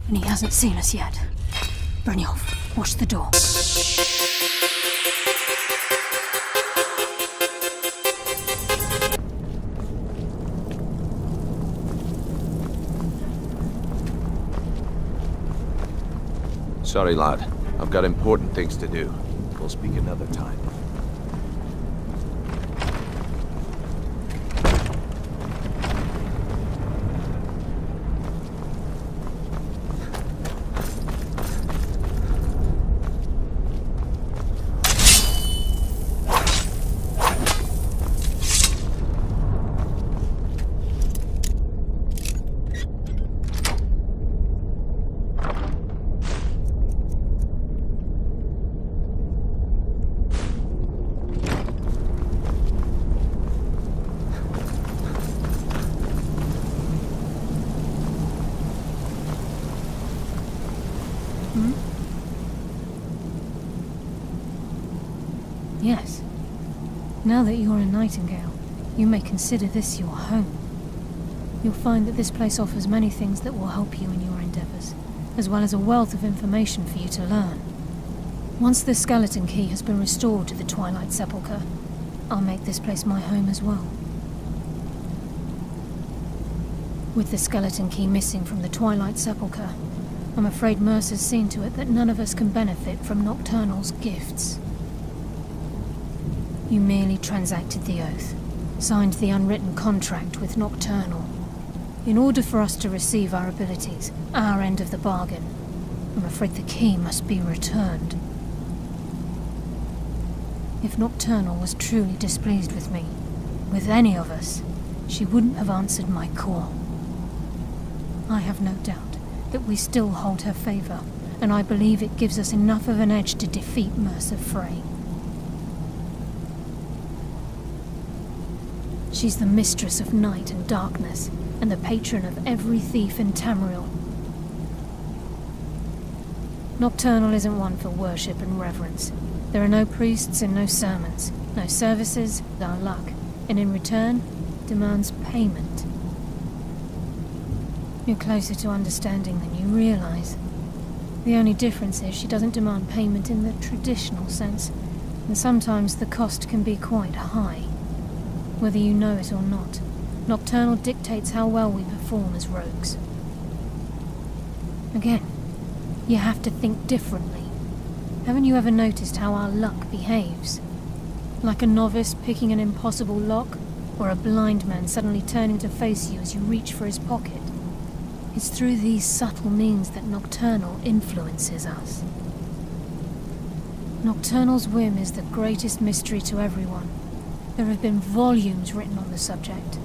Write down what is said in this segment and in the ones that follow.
and he hasn't seen us yet. Brynjolf, watch the door. Sorry, lad. I've got important things to do. We'll speak another time. Yes. Now that you're a Nightingale, you may consider this your home. You'll find that this place offers many things that will help you in your endeavors, as well as a wealth of information for you to learn. Once the skeleton key has been restored to the Twilight Sepulchre, I'll make this place my home as well. With the skeleton key missing from the Twilight Sepulchre, I'm afraid Mercer's seen to it that none of us can benefit from Nocturnal's gifts. You merely transacted the oath, signed the unwritten contract with Nocturnal. In order for us to receive our abilities, our end of the bargain, I'm afraid the key must be returned. If Nocturnal was truly displeased with me, with any of us, she wouldn't have answered my call. I have no doubt that we still hold her favor, and I believe it gives us enough of an edge to defeat Mercer Frey. She's the mistress of night and darkness, and the patron of every thief in Tamriel. Nocturnal isn't one for worship and reverence. There are no priests and no sermons, no services, our luck, and in return, demands payment. You're closer to understanding than you realize. The only difference is she doesn't demand payment in the traditional sense, and sometimes the cost can be quite high. Whether you know it or not, Nocturnal dictates how well we perform as rogues. Again, you have to think differently. Haven't you ever noticed how our luck behaves? Like a novice picking an impossible lock, or a blind man suddenly turning to face you as you reach for his pocket. It's through these subtle means that Nocturnal influences us. Nocturnal's whim is the greatest mystery to everyone. There have been volumes written on the subject.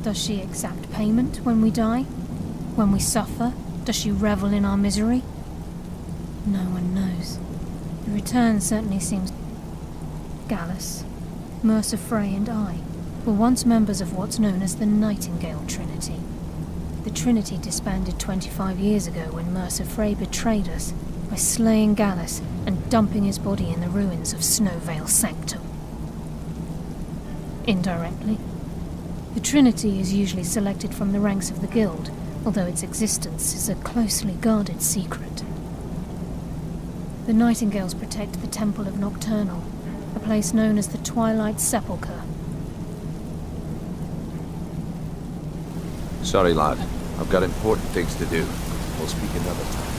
Does she exact payment when we die? When we suffer, does she revel in our misery? No one knows. The return certainly seems... Gallus, Mercer Frey and I were once members of what's known as the Nightingale Trinity. The Trinity disbanded 25 years ago when Mercer Frey betrayed us by slaying Gallus and dumping his body in the ruins of Snowvale Sanctum. Indirectly, the Trinity is usually selected from the ranks of the Guild, although its existence is a closely guarded secret. The Nightingales protect the Temple of Nocturnal, a place known as the Twilight Sepulchre. Sorry, lad. I've got important things to do. We'll speak another time.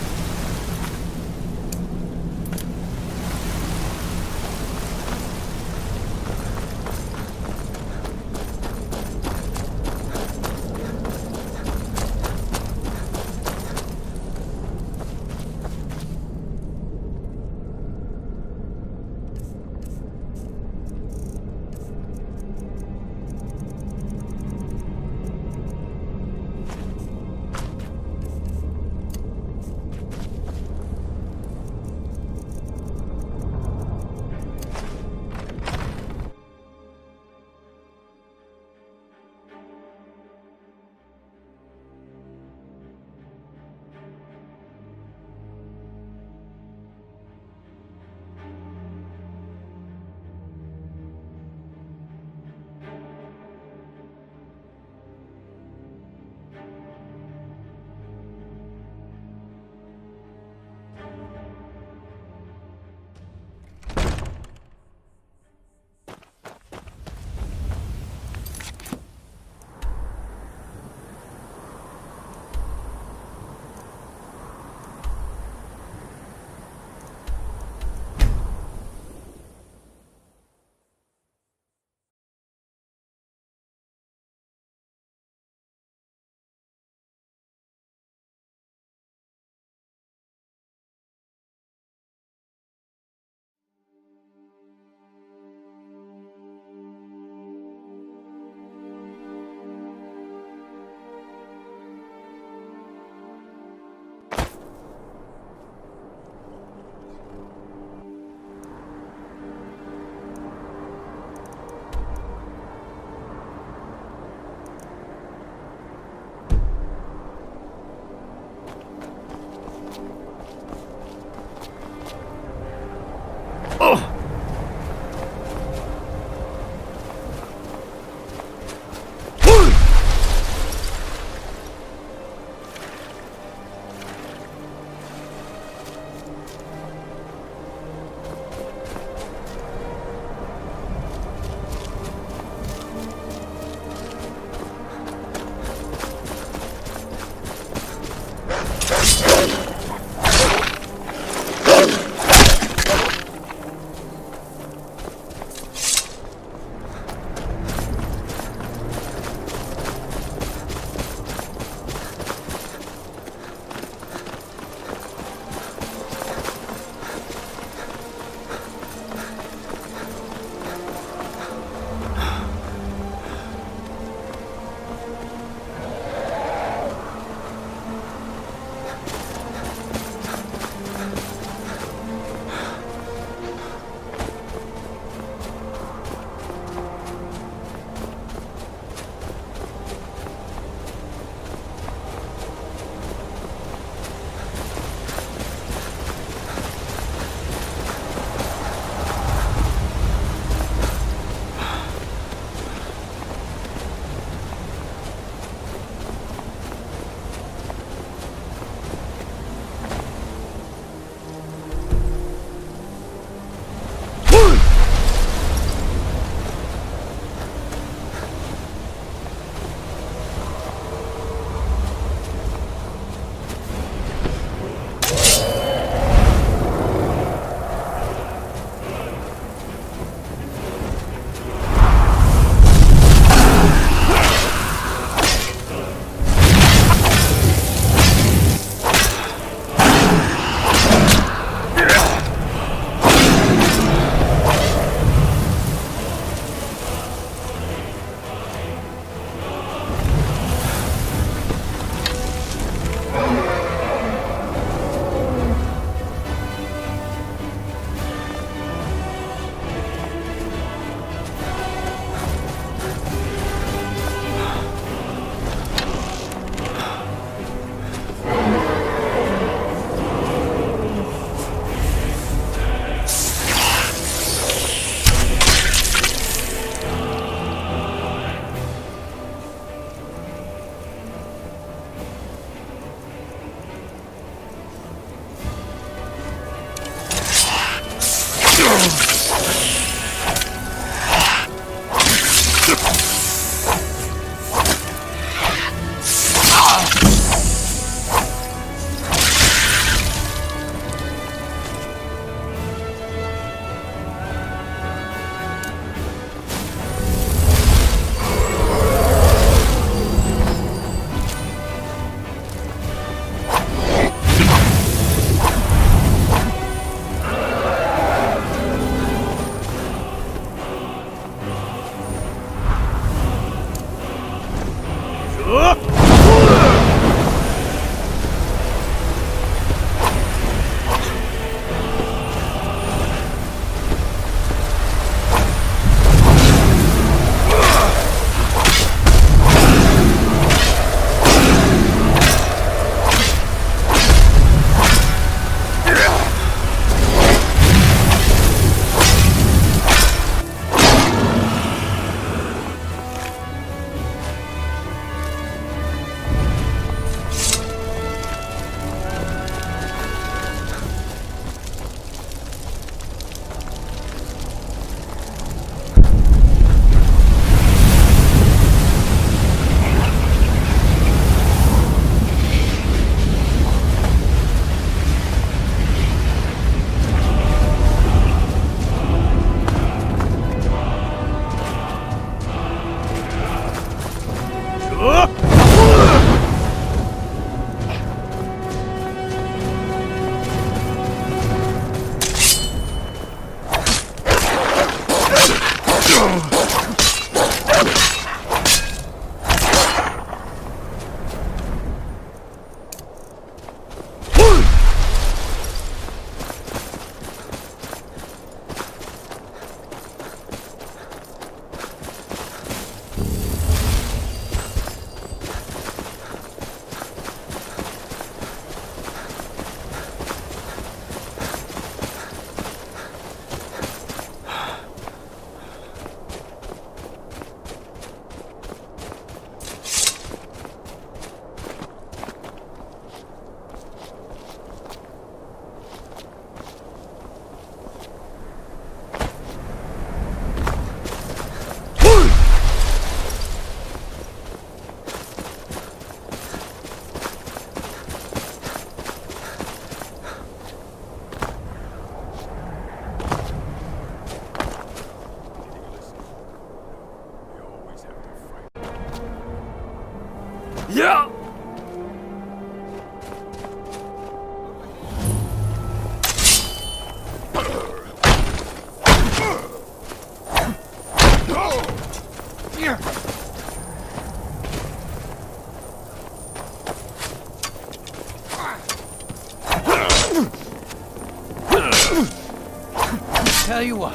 Tell you what.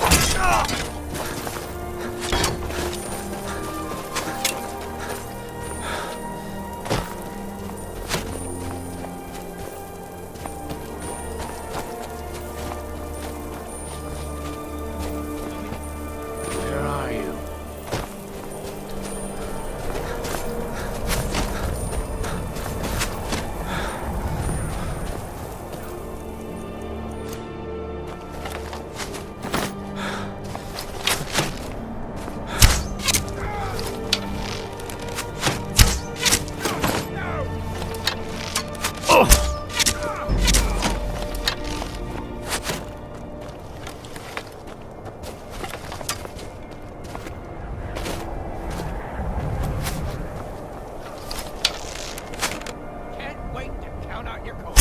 Where are you? Can't wait to count out your coins.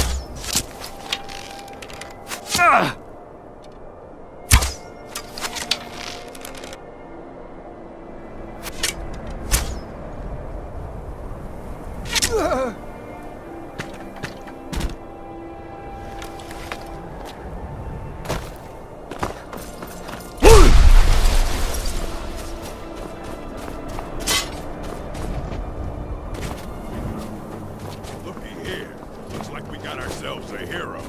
Looky here. Looks like we got ourselves a hero.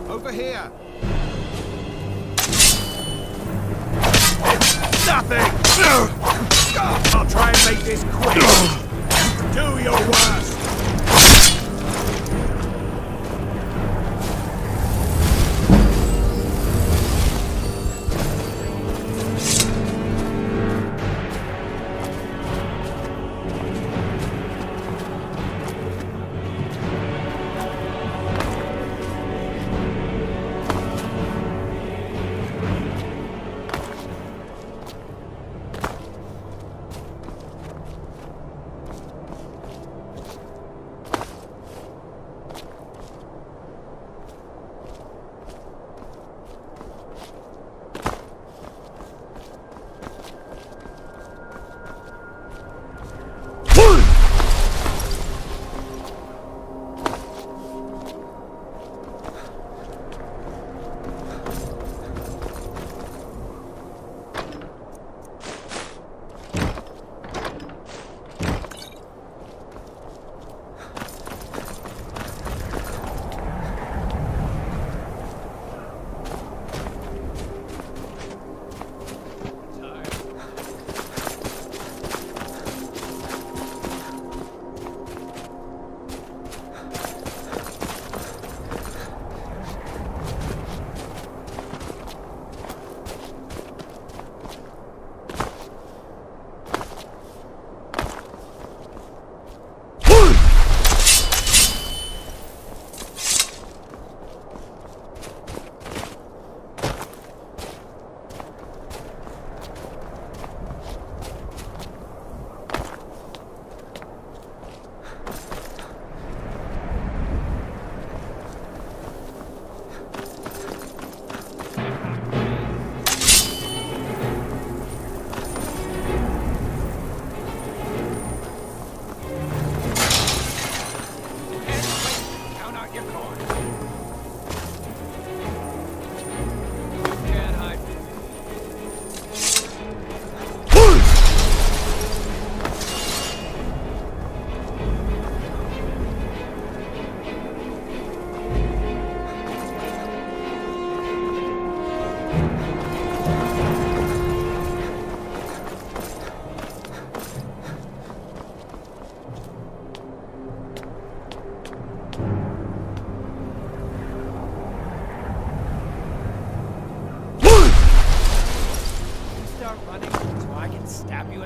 Over here. Nothing! I'll try and make this quick. Do your worst.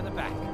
at the back.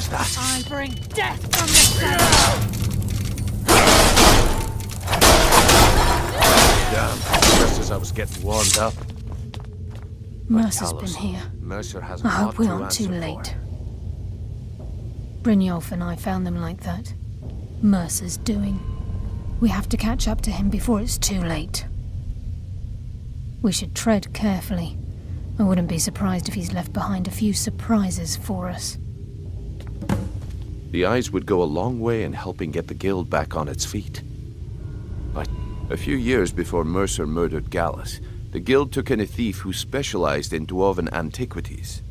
that? I bring death from the cellar! Damn, just as I was getting warmed up. Mercer's Talos, been here. Mercer has a I lot hope we to aren't too answer late. for. Brynjolf and I found them like that. Mercer's doing. We have to catch up to him before it's too late. We should tread carefully. I wouldn't be surprised if he's left behind a few surprises for us. The eyes would go a long way in helping get the guild back on its feet. But a few years before Mercer murdered Gallus, the guild took in a thief who specialized in dwarven antiquities.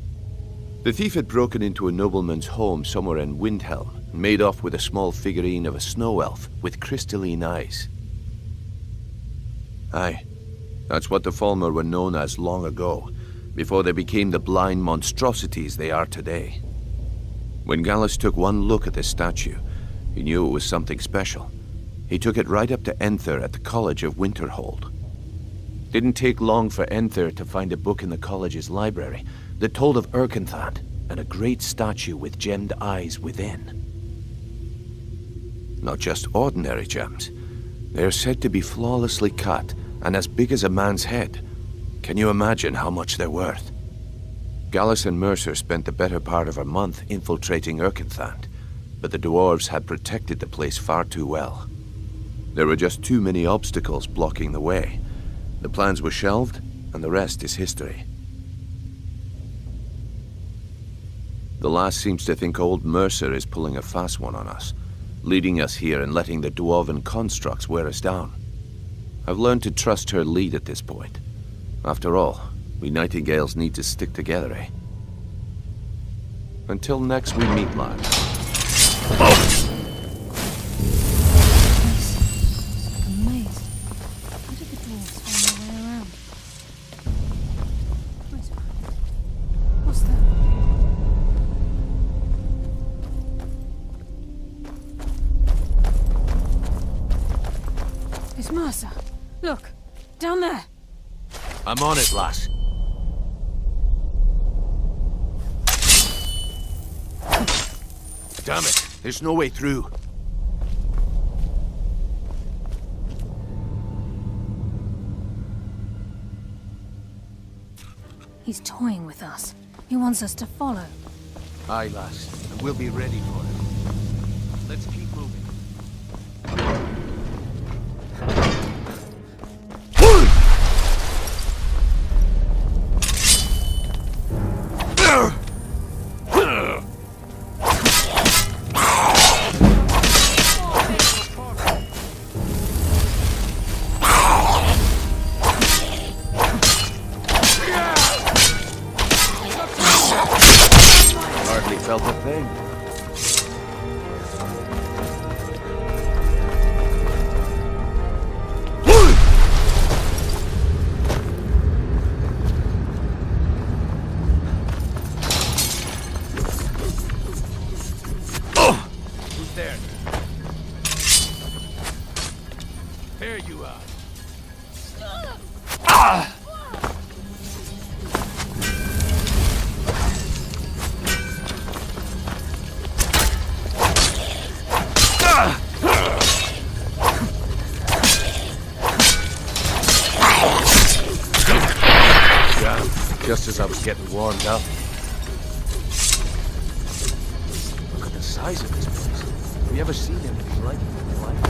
The thief had broken into a nobleman's home somewhere in Windhelm and made off with a small figurine of a snow elf with crystalline eyes. Aye, that's what the Falmer were known as long ago, before they became the blind monstrosities they are today. When Gallus took one look at this statue, he knew it was something special. He took it right up to Enther at the College of Winterhold. Didn't take long for Enther to find a book in the college's library that told of Erkenthand and a great statue with gemmed eyes within. Not just ordinary gems. They are said to be flawlessly cut and as big as a man's head. Can you imagine how much they're worth? Gallus and Mercer spent the better part of a month infiltrating Erkenthand, but the dwarves had protected the place far too well. There were just too many obstacles blocking the way. The plans were shelved, and the rest is history. The lass seems to think old Mercer is pulling a fast one on us, leading us here and letting the dwarven constructs wear us down. I've learned to trust her lead at this point. After all, we Nightingales need to stick together, eh? Until next we meet, lad. It's Mercer. Look, down there. I'm on it, lass. Damn it, there's no way through. He's toying with us. He wants us to follow. Aye, lass, and we'll be ready for it. Let's keep moving. Hardly felt a thing. Who's there? There you are. Just as I was getting warmed up. Look at the size of this place. Have you ever seen anything like it in your life?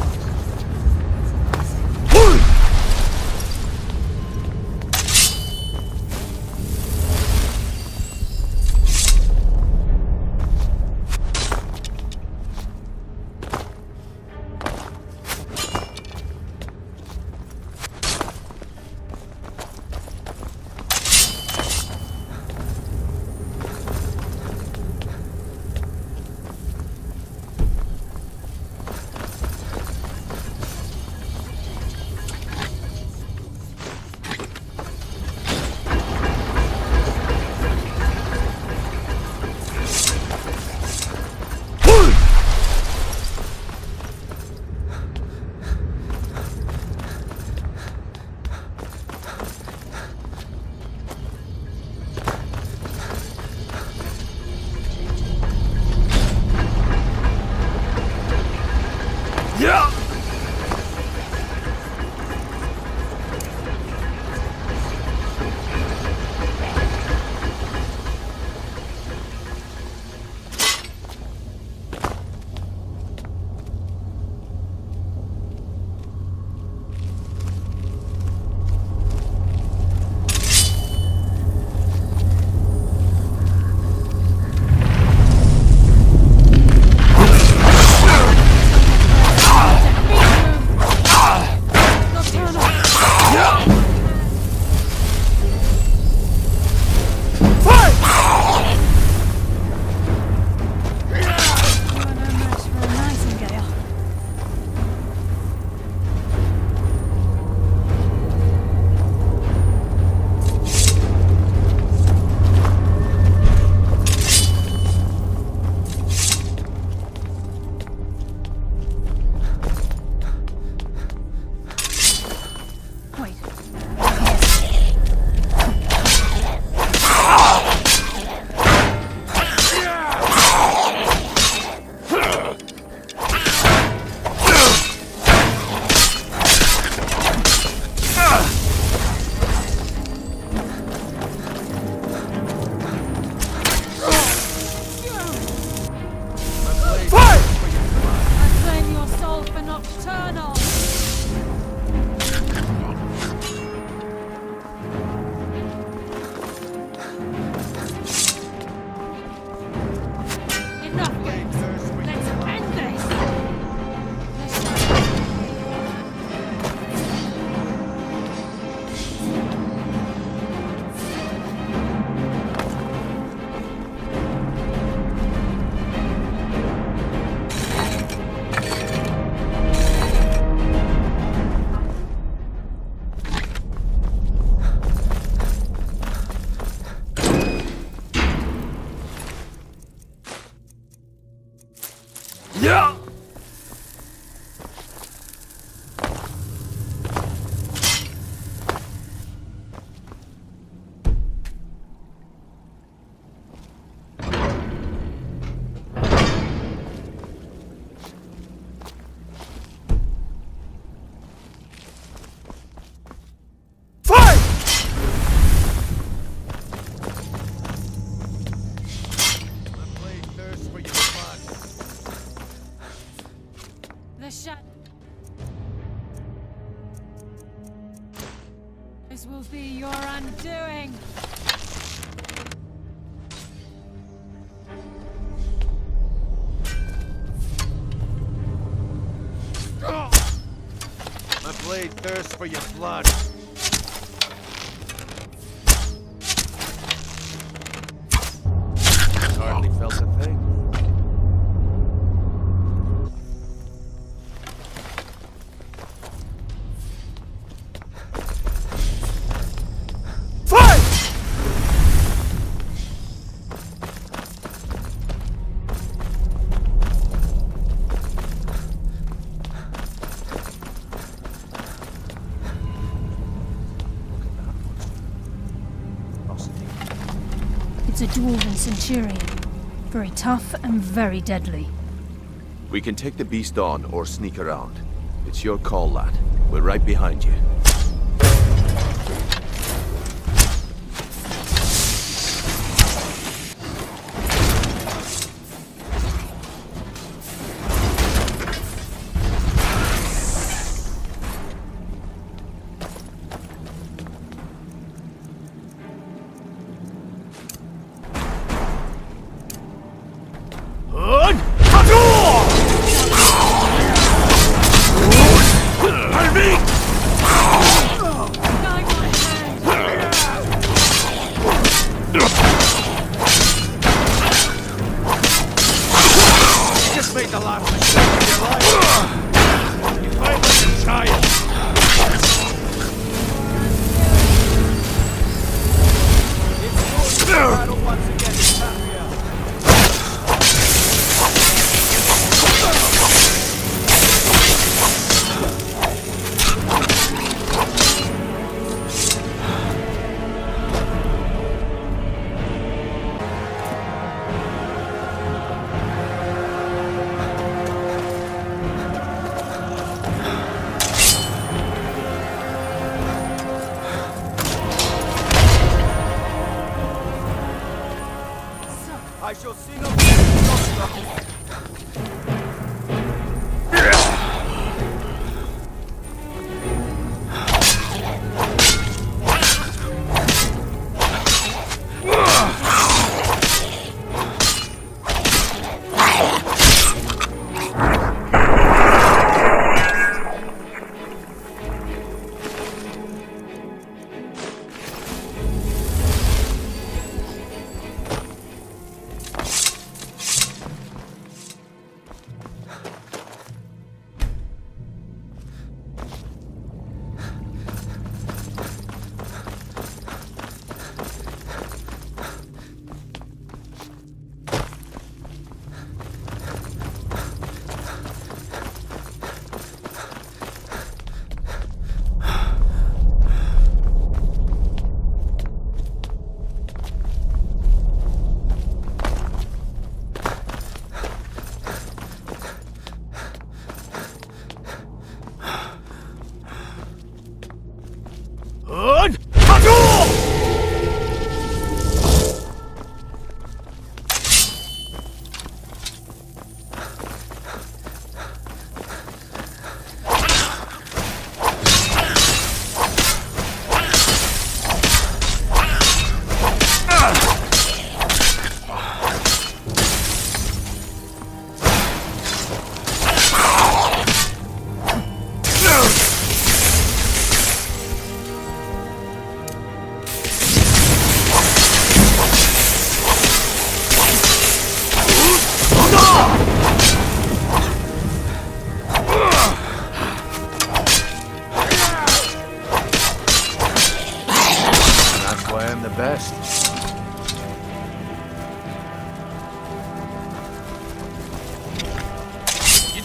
The shut. This will be your undoing. My blade thirsts for your blood. Hardly felt a thing. It's a dwarven centurion. Very tough and very deadly. We can take the beast on or sneak around. It's your call, lad. We're right behind you.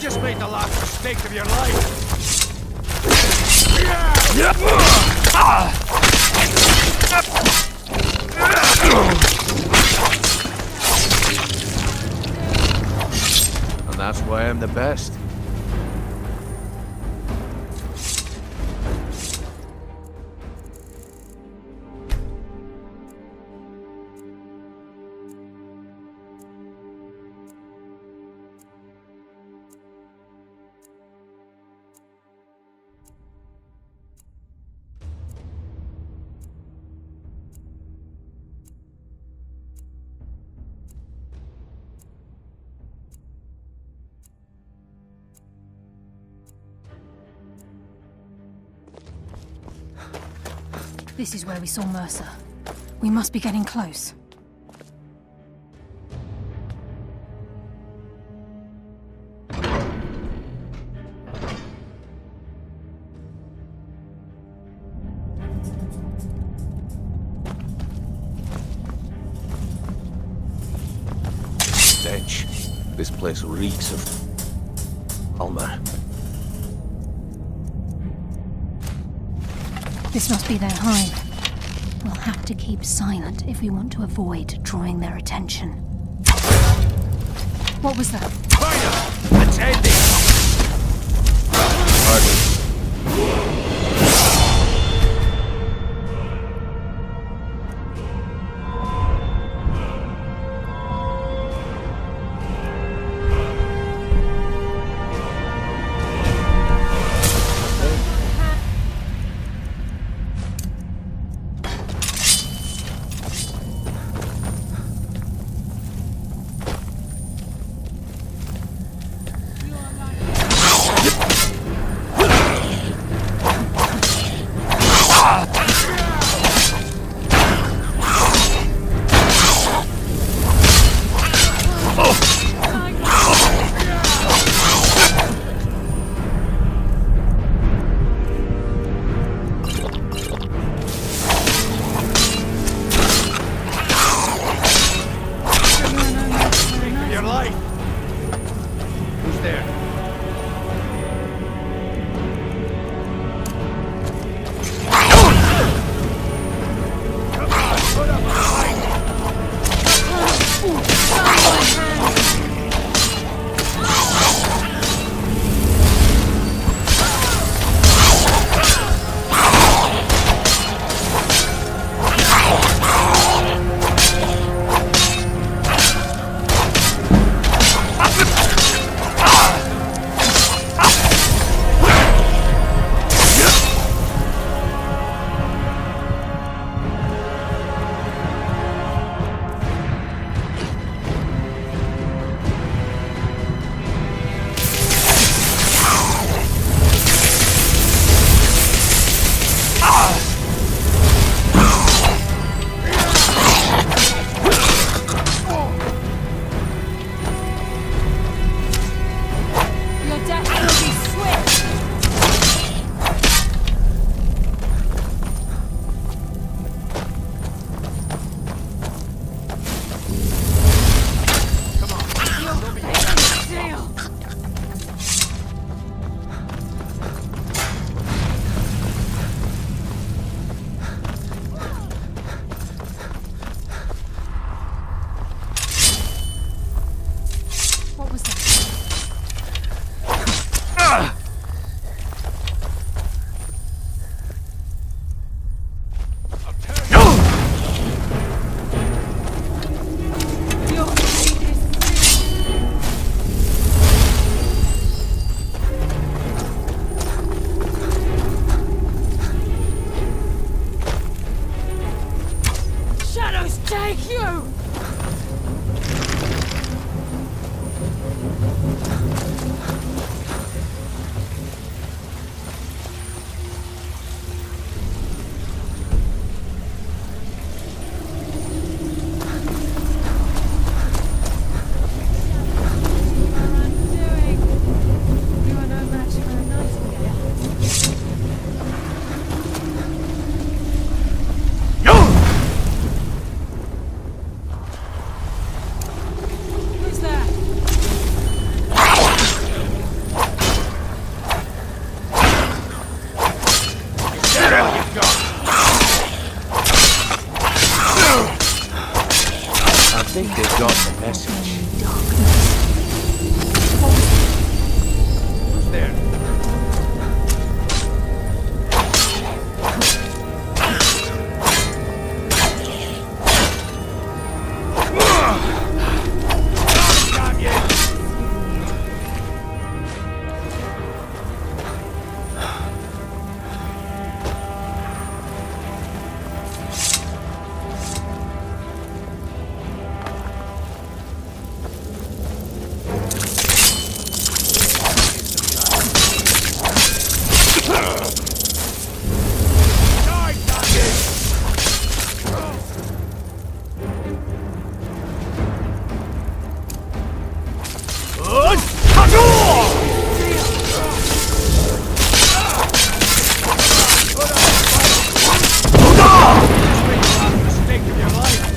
just made the last mistake of your life. And that's why I'm the best. This is where we saw Mercer. We must be getting close. Stench. This place reeks of Alma. This must be their hive. We'll have to keep silent if we want to avoid drawing their attention. What was that? Fire! Attending! Mistake of your life.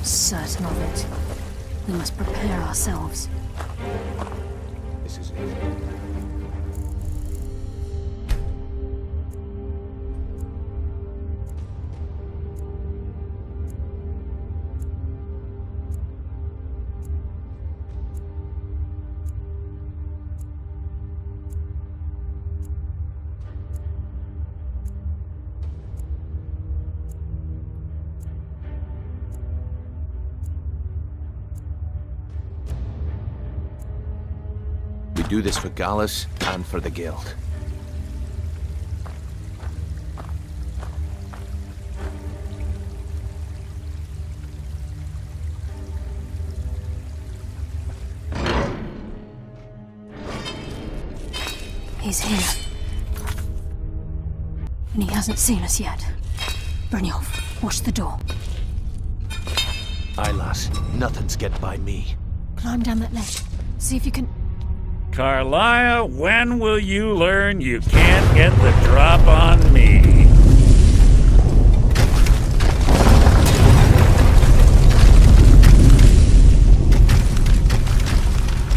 Certain of it. We must prepare ourselves. This is it. We do this for Gallus and for the Guild. He's here. And he hasn't seen us yet. Brynjolf, watch the door. Aye, lass. Nothing's get by me. Climb down that ledge. See if you can... Carlia, when will you learn you can't get the drop on me?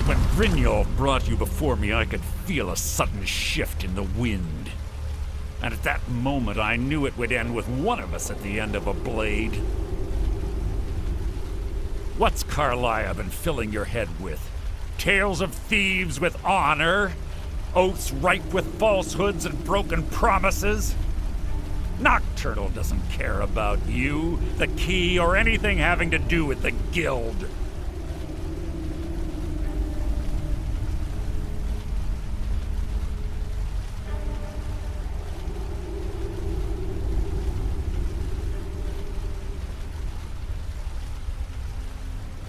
When Brynjolf brought you before me, I could feel a sudden shift in the wind. And at that moment, I knew it would end with one of us at the end of a blade. What's Carlia been filling your head with? Tales of thieves with honor? Oaths ripe with falsehoods and broken promises? Nocturnal doesn't care about you, the key, or anything having to do with the Guild.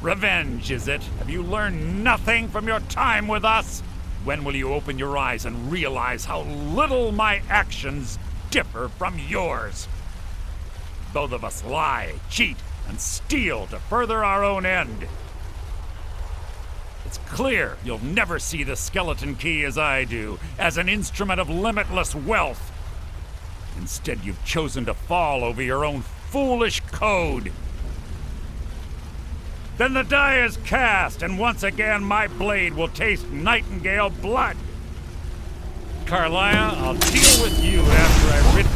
Revenge, is it? Have you learned nothing from your time with us? When will you open your eyes and realize how little my actions differ from yours? Both of us lie, cheat, and steal to further our own end. It's clear you'll never see the skeleton key as I do, as an instrument of limitless wealth. Instead, you've chosen to fall over your own foolish code. Then the die is cast, and once again my blade will taste Nightingale blood. Carlia, I'll deal with you after I rid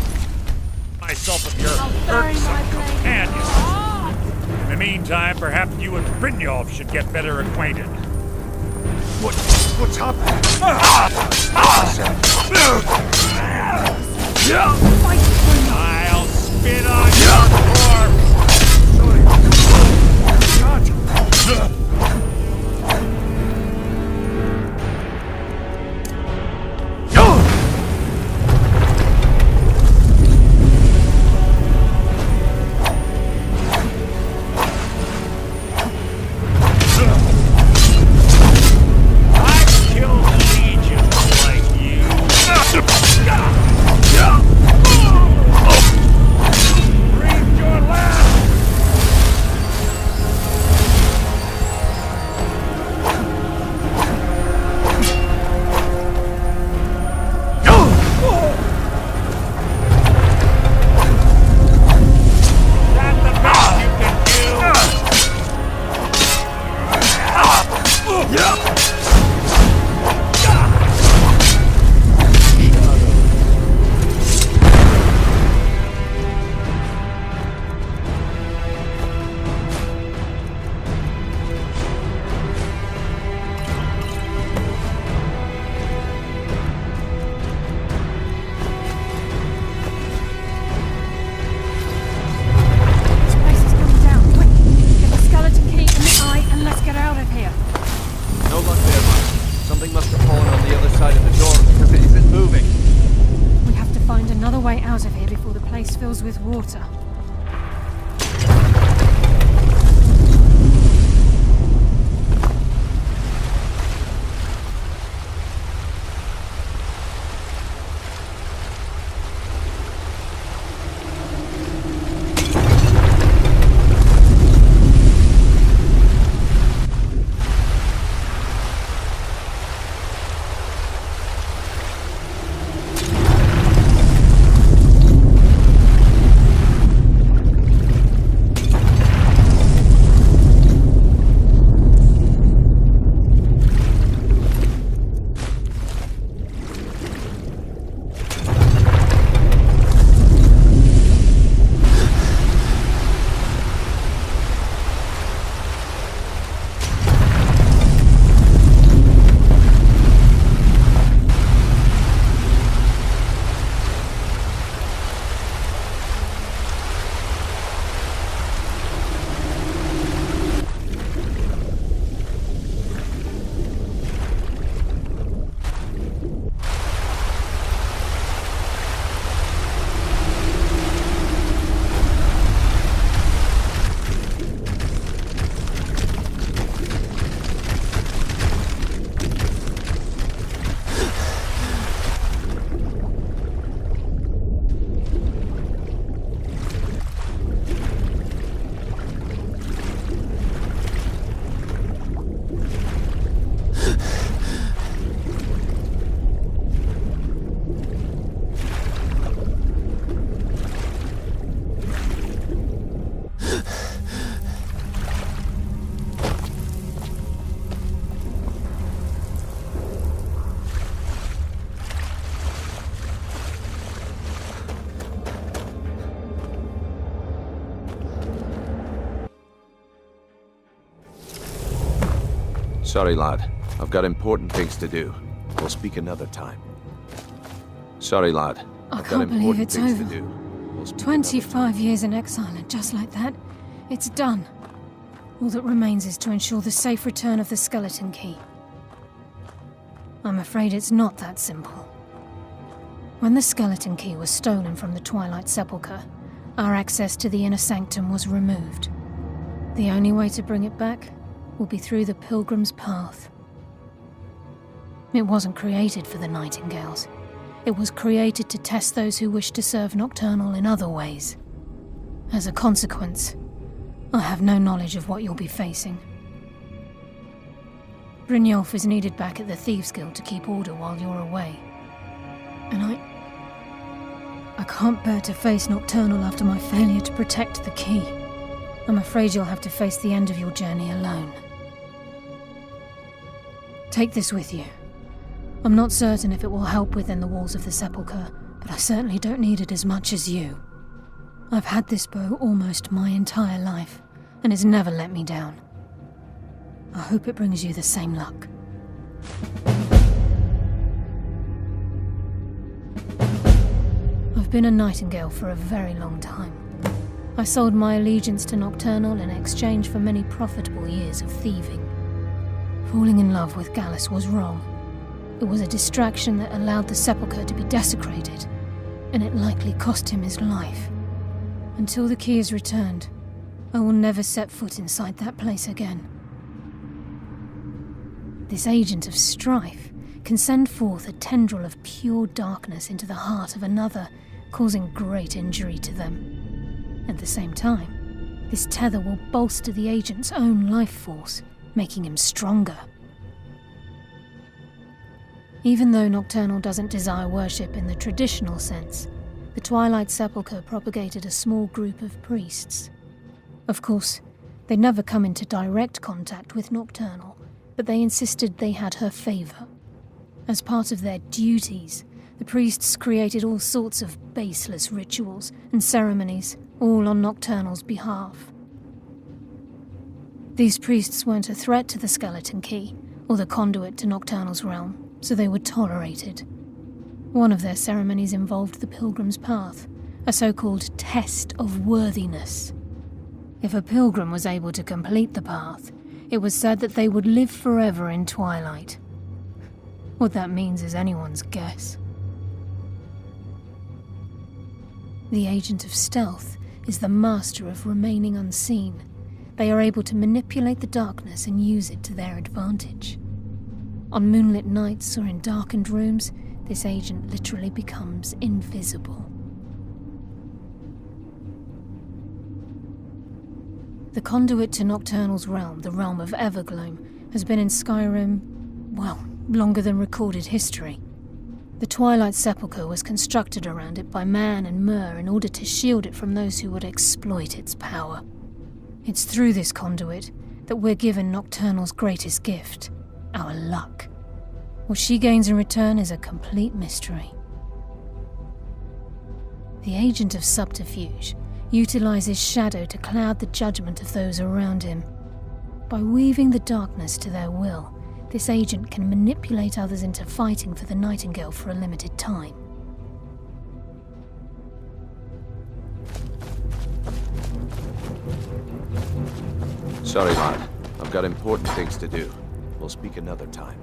myself of your irksome companion. In the meantime, perhaps you and Brynjolf should get better acquainted. What's happening? I'll spit on your corpse! I've killed legions like you. fills with water. Sorry, lad. I've got important things to do. We'll speak another time. Sorry, lad. I I've got can't believe important it's things over. to do. We'll speak another 25 years in exile, and just like that, it's done. All that remains is to ensure the safe return of the skeleton key. I'm afraid it's not that simple. When the skeleton key was stolen from the Twilight Sepulchre, our access to the inner sanctum was removed. The only way to bring it back will be through the Pilgrim's Path. It wasn't created for the Nightingales. It was created to test those who wish to serve Nocturnal in other ways. As a consequence, I have no knowledge of what you'll be facing. Brynjolf is needed back at the Thieves' Guild to keep order while you're away. And I can't bear to face Nocturnal after my failure to protect the key. I'm afraid you'll have to face the end of your journey alone. Take this with you. I'm not certain if it will help within the walls of the Sepulchre, but I certainly don't need it as much as you. I've had this bow almost my entire life, and it's never let me down. I hope it brings you the same luck. I've been a Nightingale for a very long time. I sold my allegiance to Nocturnal in exchange for many profitable years of thieving. Falling in love with Gallus was wrong. It was a distraction that allowed the Sepulchre to be desecrated, and it likely cost him his life. Until the key is returned, I will never set foot inside that place again. This agent of strife can send forth a tendril of pure darkness into the heart of another, causing great injury to them. At the same time, this tether will bolster the agent's own life force, making him stronger. Even though Nocturnal doesn't desire worship in the traditional sense, the Twilight Sepulchre propagated a small group of priests. Of course, they'd never come into direct contact with Nocturnal, but they insisted they had her favor. As part of their duties, the priests created all sorts of baseless rituals and ceremonies, all on Nocturnal's behalf. These priests weren't a threat to the skeleton key, or the conduit to Nocturnal's realm, so they were tolerated. One of their ceremonies involved the Pilgrim's Path, a so-called test of worthiness. If a pilgrim was able to complete the path, it was said that they would live forever in Twilight. What that means is anyone's guess. The agent of stealth is the master of remaining unseen. They are able to manipulate the darkness and use it to their advantage. On moonlit nights or in darkened rooms, this agent literally becomes invisible. The conduit to Nocturnal's realm, the realm of Evergloam, has been in Skyrim, well, longer than recorded history. The Twilight Sepulchre was constructed around it by man and Mer in order to shield it from those who would exploit its power. It's through this conduit that we're given Nocturnal's greatest gift, our luck. What she gains in return is a complete mystery. The agent of subterfuge utilizes shadow to cloud the judgment of those around him. By weaving the darkness to their will, this agent can manipulate others into fighting for the Nightingale for a limited time. Sorry, lad. I've got important things to do. We'll speak another time.